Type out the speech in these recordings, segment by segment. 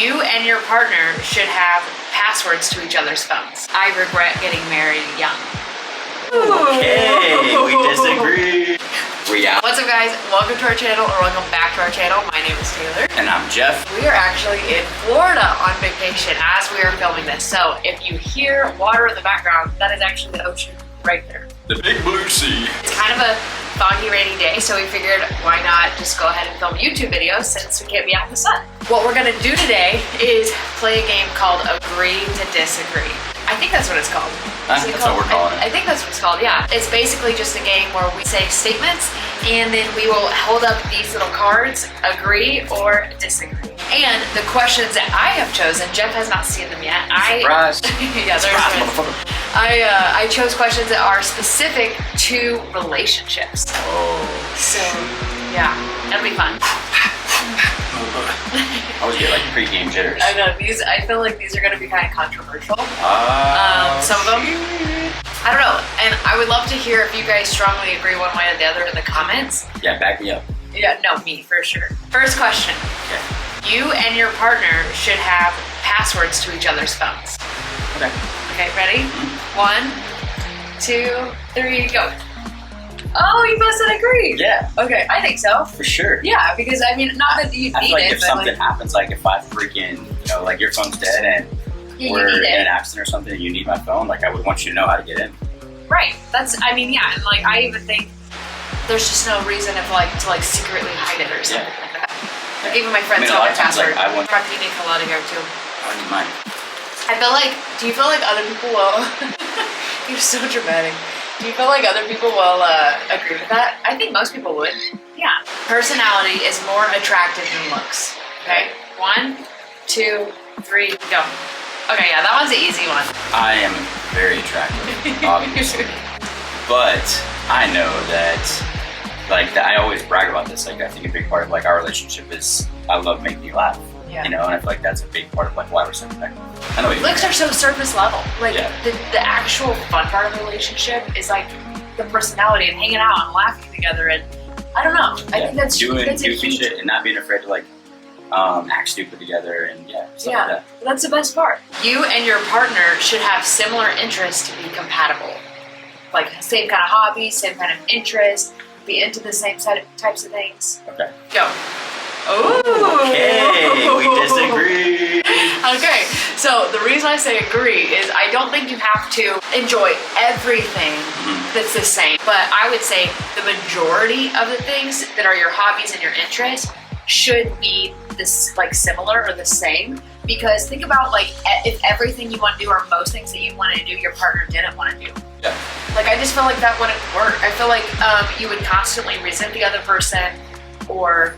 You and your partner should have passwords to each other's phones. I regret getting married young. Okay, we disagree. We out. What's up, guys? Welcome to our channel, or welcome back to our channel. My name is Taylor. And I'm Jeff. We are actually in Florida on vacation as we are filming this. So if you hear water in the background, that is actually the ocean right there. The big blue sea. It's kind of a foggy, rainy day, so we figured why not just go ahead and film YouTube videos since we can't be out in the sun. What we're gonna do today is play a game called Agree to Disagree. I think that's what it's called. That's what we're calling it. I think that's what it's called, yeah. It's basically just a game where we say statements and then we will hold up these little cards, agree or disagree. And the questions that I have chosen, Jeff has not seen them yet. Surprise. Yeah, Surprise, there's motherfucker. I chose questions that are specific to relationships. Oh. So, yeah, that'll be fun. I always get like pre-game jitters. I know, I feel like these are going to be kind of controversial. Some of them. I don't know, and I would love to hear if you guys strongly agree one way or the other in the comments. Yeah, back me up. Yeah, no, me, for sure. First question. Okay. You and your partner should have passwords to each other's phones. Okay. Okay, ready? 1, 2, 3, go. Oh, you both said agree. Yeah. Okay, I think so. For sure. Yeah, because I mean, not that you I need feel like it, if but something like, happens, like if I freaking, like your phone's dead and yeah, we're you need in an it. accident or something and you need my phone, like I would want you to know how to get in. Right. I mean, yeah, and like I even think there's just no reason to secretly hide it or something like that. Like, even my friends I mean, know a lot my of times, password. like, I want- Rocky, you need to out of here too. I need mine. I feel like, do you feel like other people will, you're so dramatic. Do you feel like other people will agree with that? I think most people would. Yeah. Personality is more attractive than looks. Okay? 1, 2, 3, go. Okay, yeah, that one's the easy one. I am very attractive, obviously. But I know that, I always brag about this. Like, I think a big part of our relationship is I love making you laugh. Yeah. And I feel like that's a big part of why we're so connected. I know what you Looks are so surface level. Yeah. The actual fun part of the relationship is the personality and hanging out and laughing together, and I don't know. I think that's doing a goofy huge, shit and not being afraid to act stupid together and stuff like that. That's the best part. You and your partner should have similar interests to be compatible. Like same kind of hobbies, same kind of interests, be into the same types of things. Okay. Go. Oh. Okay, we disagree. Okay, so the reason I say agree is I don't think you have to enjoy everything that's the same, but I would say the majority of the things that are your hobbies and your interests should be this similar or the same. Because think about if everything you want to do or most things that you want to do, your partner didn't want to do. Yeah. I just feel like that wouldn't work. I feel like you would constantly resent the other person, or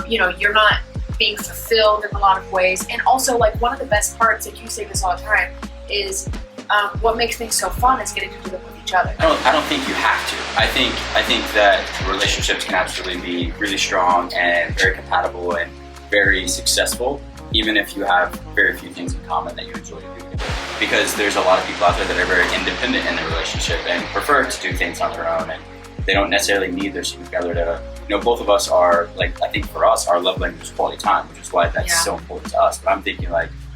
you're not being fulfilled in a lot of ways. And also, one of the best parts, you say this all the time, is what makes things so fun is getting to do them with each other. I don't think you have to. I think that relationships can absolutely be really strong and very compatible and very successful, even if you have very few things in common that you enjoy doing. Because there's a lot of people out there that are very independent in their relationship and prefer to do things on their own, and they don't necessarily need their significant other to. Both of us are I think for us, our love language is quality time, which is why that's so important to us. But I'm thinking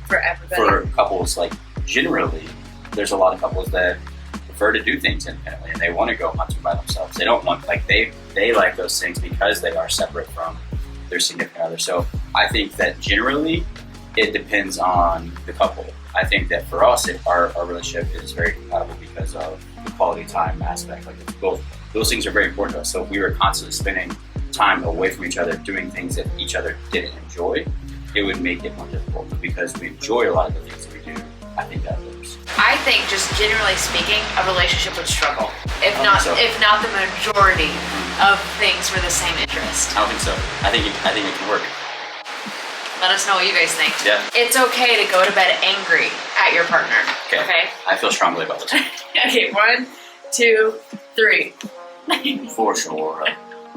for everybody. For couples, generally, there's a lot of couples that prefer to do things independently and they want to go hunting by themselves. They don't want they like those things because they are separate from their significant other. So I think that generally it depends on the couple. I think that for us, our relationship is very compatible because of the quality time aspect. Those things are very important to us. So if we were constantly spending time away from each other, doing things that each other didn't enjoy, it would make it more difficult. But because we enjoy a lot of the things that we do, I think that works. I think, just generally speaking, a relationship would struggle if I not think so. the majority of things were the same interest. I don't think so. I think it can work. Let us know what you guys think. Yeah. It's okay to go to bed angry at your partner. Okay. I feel strongly about this. Okay. 1, 2, 3. For sure.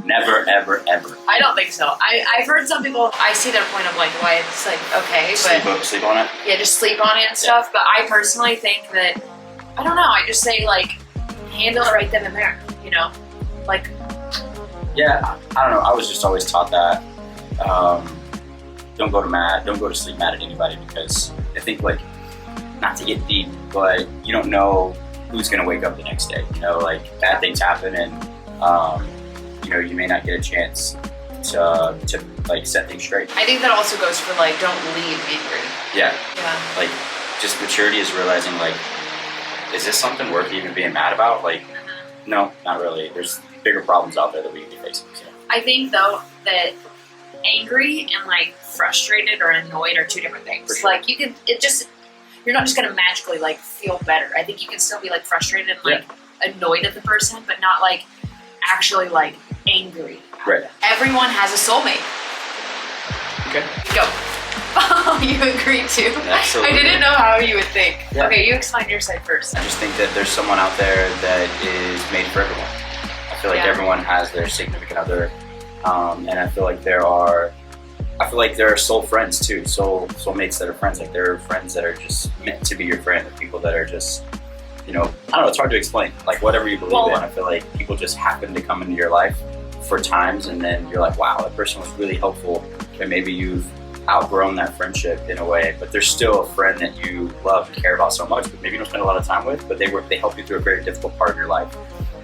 Never, ever, ever. I don't think so. I've heard some people, I see their point of why it's okay, but Sleep on it? yeah, just sleep on it and stuff. But I personally think that, I don't know, I just say handle it right then and there, Yeah, I don't know. I was just always taught that don't go to sleep mad at anybody, because I think, like, not to get deep, but you don't know who's gonna wake up the next day. You know, like, bad things happen, and you know, you may not get a chance to like set things straight. I think that also goes for like, don't leave angry. Yeah. Yeah. Like, just maturity is realizing, like, is this something worth even being mad about? Like, no, not really. There's bigger problems out there that we can be facing. So. I think though that angry and like frustrated or annoyed are two different things. For sure. Like you're not just gonna magically like feel better. I think you can still be like frustrated and like annoyed at the person, but not like actually like angry. Right. Everyone has a soulmate. Okay. Go. You agree too? Absolutely. I didn't know how you would think. Yeah. Okay, you explain your side first. I just think that there's someone out there that is made for everyone. I feel like everyone has their significant other, and I feel like there are soul friends too, soulmates that are friends. Like, there are friends that are just meant to be your friend, and people that are just, you know, I don't know. It's hard to explain. Like, whatever you believe in, I feel like people just happen to come into your life for times, and then you're like, wow, that person was really helpful, and maybe you've outgrown that friendship in a way, but they're still a friend that you love and care about so much, but maybe you don't spend a lot of time with, but they help you through a very difficult part of your life.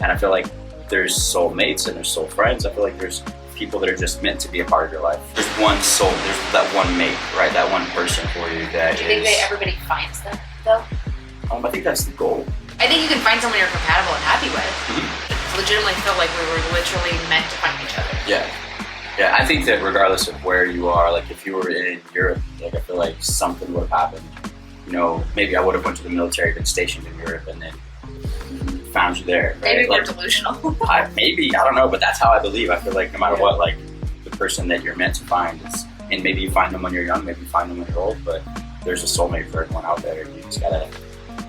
And I feel like there's soulmates and there's soul friends. I feel like there's people that are just meant to be a part of your life. There's one soul, there's that one mate, right? That one person for you that Do you think that everybody finds them though? I think that's the goal. I think you can find someone you're compatible and happy with. Mm-hmm. Legitimately feel like we were literally meant to find each other. Yeah. Yeah, I think that regardless of where you are, like, if you were in Europe, like, I feel like something would have happened. You know, maybe I would have went to the military, been stationed in Europe, and then found you there. Right? Maybe we're like, delusional. maybe, I don't know, but that's how I believe. I feel like no matter what, like, the person that you're meant to find is, and maybe you find them when you're young, maybe you find them when you're old, but there's a soulmate for everyone out there. You just gotta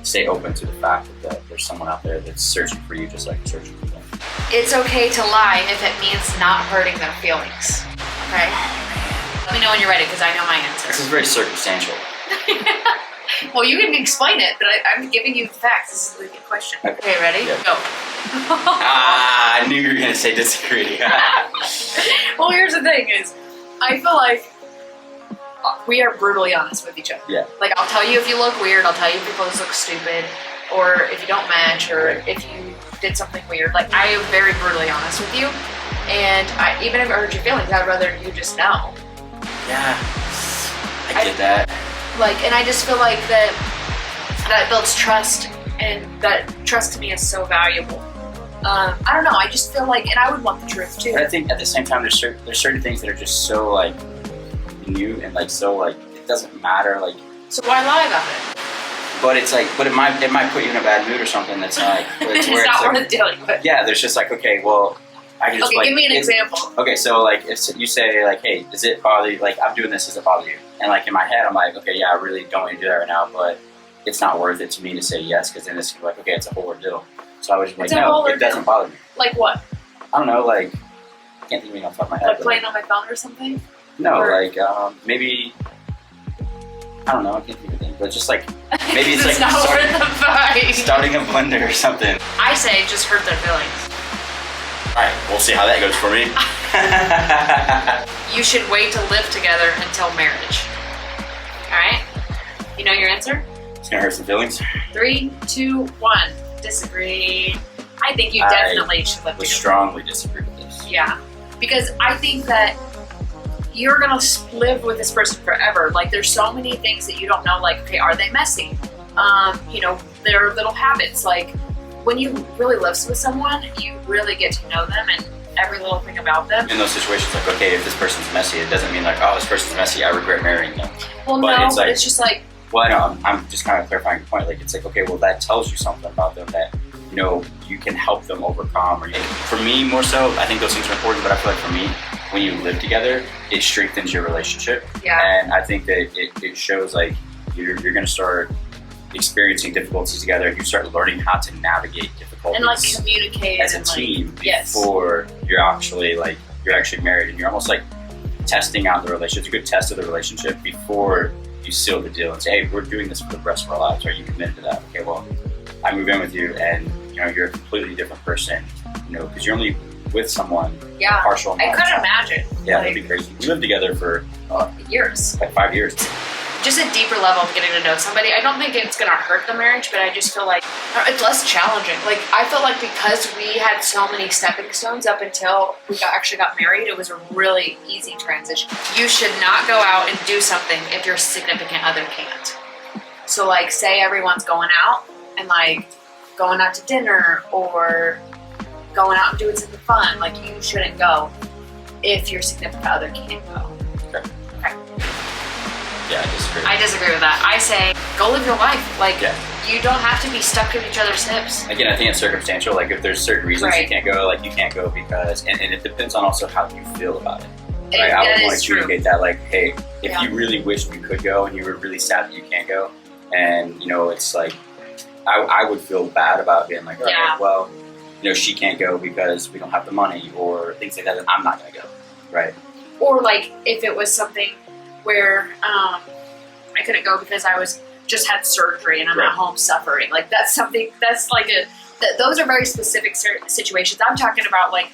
stay open to the fact that there's someone out there that's searching for you just like you're searching for them. It's okay to lie if it means not hurting their feelings. Okay? Let me know when you're ready, because I know my answer. This is very circumstantial. Well, you can explain it, but I'm giving you the facts. This is a good question. Okay, ready? Yeah. Go. I knew you were gonna say disagree. Well, here's the thing is, I feel like we are brutally honest with each other. Yeah. Like, I'll tell you if you look weird, I'll tell you if your clothes look stupid, or if you don't match, or if you did something weird. Like, I am very brutally honest with you, and even if I hurt your feelings, I'd rather you just know. Yeah, I get that. Like, and I just feel like that builds trust, and that trust to me is so valuable. I don't know, I just feel like, and I would want the truth too. But I think at the same time, there's certain things that are just so, like, new and, like, so, like, it doesn't matter, like. So why lie about it? But it's like, but it might put you in a bad mood or something. That's like, It's where not like, worth dealing with. Yeah, there's just like, okay, well, I can just Okay, like, give me an example. Okay, so like, if you say like, hey, does it bother you? Like, I'm doing this, does it bother you? And like in my head, I'm like, okay, yeah, I really don't want to do that right now, but it's not worth it to me to say yes, because then it's like, okay, it's a whole ordeal. So I was just like, no, it doesn't bother me. Like what? I don't know, like, I can't think of anything off the top of my head. Like playing on my phone or something? No, or, like maybe, I don't know, I can't think of anything, but just like, maybe it's like not worth the fight. starting a blender or something. I say just hurt their feelings. Alright, we'll see how that goes for me. You should wait to live together until marriage. Alright? You know your answer? It's gonna hurt some feelings. 3, 2, 1. Disagree. I think you definitely should live I would together. strongly disagree with this. Yeah. Because I think that you're gonna live with this person forever. Like, there's so many things that you don't know. Like, okay, are they messy? You know, their little habits. Like, when you really live with someone, you really get to know them and every little thing about them. In those situations, like, okay, if this person's messy, it doesn't mean like, oh, this person's messy, I regret marrying them. Well, But no, it's like- it's just like, Well, I know, I'm just kind of clarifying your point. Like, it's like, okay, well, that tells you something about them that, you know, you can help them overcome. Or for me, more so, I think those things are important, but I feel like for me, when you live together, it strengthens your relationship. yeah. And I think that it shows like you're going to start experiencing difficulties together. You start learning how to navigate difficulties And like communicate as a and, like, team yes. before you're actually married, and you're almost like testing out the relationship. It's a good test of the relationship before you seal the deal and say, hey, we're doing this for the rest of our lives. Are you committed to that? Okay, well, I move in with you, and you know you're a completely different person. You know, because you're only with someone Yeah. partial I amount of couldn't time. imagine. Yeah, Like, that'd be crazy. We lived together for years. like 5 years. Just a deeper level of getting to know somebody. I don't think it's gonna hurt the marriage, but I just feel like it's less challenging. Like I feel like because we had so many stepping stones up until we actually got married, it was a really easy transition. You should not go out and do something if your significant other can't. So like say everyone's going out and like going out to dinner or going out and doing something fun, like you shouldn't go if your significant other can't go. Okay. Yeah, I disagree. I disagree with that. I say go live your life. Like Yeah. you don't have to be stuck to each other's hips. Again, I think it's circumstantial. Like if there's certain reasons you Right. can't go, like you can't go because, and it depends on also how you feel about it. And Right? I would that want is to true. communicate that, like, hey, if Yeah. you really wished you could go and you were really sad that you can't go, and you know, it's like, I would feel bad about being like, all right, Yeah. well, you know, she can't go because we don't have the money or things like that. Then I'm not gonna go, right? Or like if it was something where I couldn't go because I was just had surgery and I'm Right. at home suffering. Like that's something that's like those are very specific situations. I'm talking about like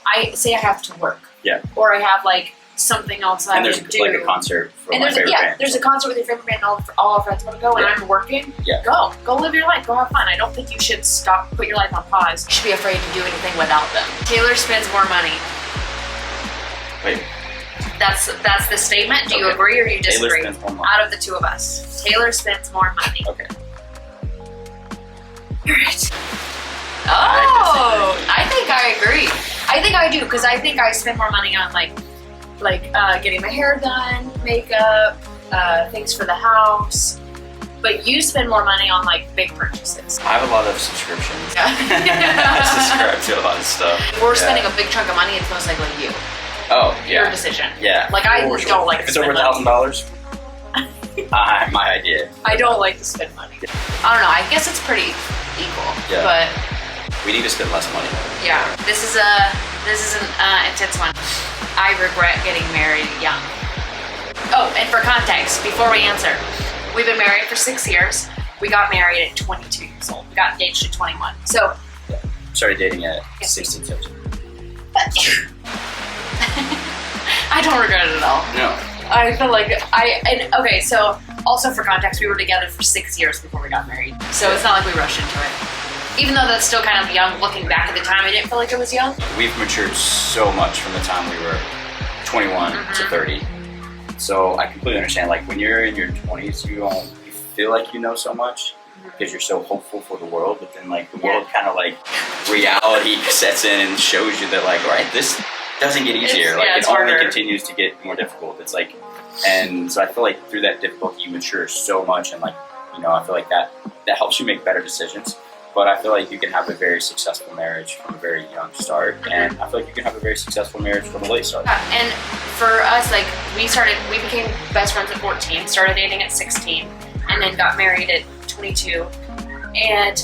I have to work. Yeah. Or I have like something else that And I there's would do. like a concert for And my there's favorite band. there's a concert with your favorite band. All our friends want to go, and Yeah. I'm working. Yeah. Go live your life. Go have fun. I don't think you should put your life on pause. You should be afraid to do anything without them. Taylor spends more money. Wait, That's the statement. Do you Okay. agree or do you Taylor disagree? spends more money. Out of the two of us, Taylor spends more money. Okay. Right. I Oh, disagree. I think I agree. I think I do because I think I spend more money on like getting my hair done, makeup, things for the house. But you spend more money on like big purchases. I have a lot of subscriptions. I Yeah. subscribe to a lot of stuff. If we're Yeah. spending a big chunk of money, it's most likely you. Oh, Your yeah. decision. Yeah. Like, I For don't like If to it's over spend money. $1,000, my idea. I don't like to spend money. I don't know. I guess it's pretty equal. Yeah. But We need to spend less money. yeah, this is an intense one. I regret getting married young. Oh, and for context, before we answer, we've been married for 6 years. We got married at 22 years old. We got engaged at 21. So Started dating at 16, 17. I don't regret it at all. No. I feel like okay, so also for context, we were together for 6 years before we got married. So it's not like we rushed into it. Even though that's still kind of young, looking back at the time, I didn't feel like it was young. We've matured so much from the time we were 21 to Mhm. 30. So I completely understand. Like when you're in your 20s, you feel like you know so much because you're so hopeful for the world. But then like the Yeah. world kind of like reality sets in and shows you that like, all right, this doesn't get easier. It's- Like yeah, it it's only harder. continues to get more difficult. It's like, and so I feel like through that difficulty, you mature so much, and like, you know, I feel like that helps you make better decisions. But I feel like you can have a very successful marriage from a very young start, and I feel like you can have a very successful marriage from a late start. Yeah, and for us, like we became best friends at 14, started dating at 16, and then got married at 22. And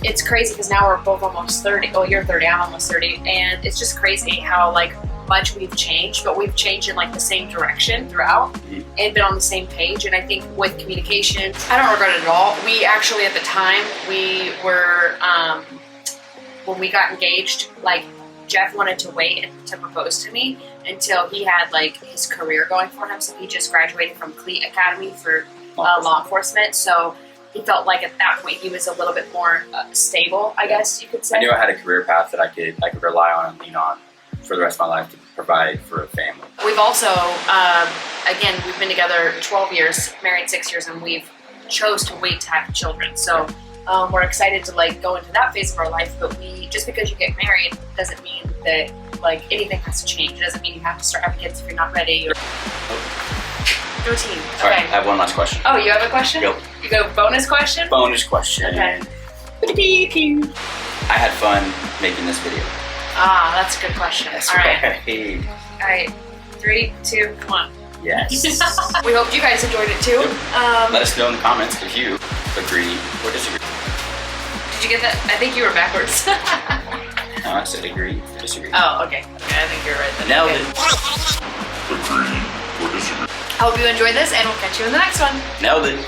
it's crazy because now we're both almost 30. Oh, you're 30, I'm almost 30, and it's just crazy how like much we've changed, but we've changed in like the same direction throughout and been on the same page. And I think with communication, I don't regret it at all. We actually at the time we were when we got engaged, like Jeff wanted to wait to propose to me until he had like his career going for him. So he just graduated from Cleat Academy for law enforcement. So he felt like at that point he was a little bit more stable, I guess you could say. I knew I had a career path that I could rely on and lean on for the rest of my life to provide for a family. We've also, again, we've been together 12 years, married 6 years, and we've chose to wait to have children. So we're excited to like go into that phase of our life. But just because you get married doesn't mean that like anything has to change. It doesn't mean you have to start having kids if you're not ready. Or go team. All right, Okay. I have one last question. Oh, you have a question? Go. You go bonus question? Bonus question. Okay. I had fun making this video. Ah, that's a good question. That's All right. right. All right. 3, 2, 1. Yes. We hope you guys enjoyed it too. Let us know in the comments if you agree or disagree. Did you get that? I think you were backwards. No, I said agree or disagree. Oh, okay. Okay, I think you're right then. Nailed Okay. it. I hope you enjoyed this, and we'll catch you in the next one. Nailed it.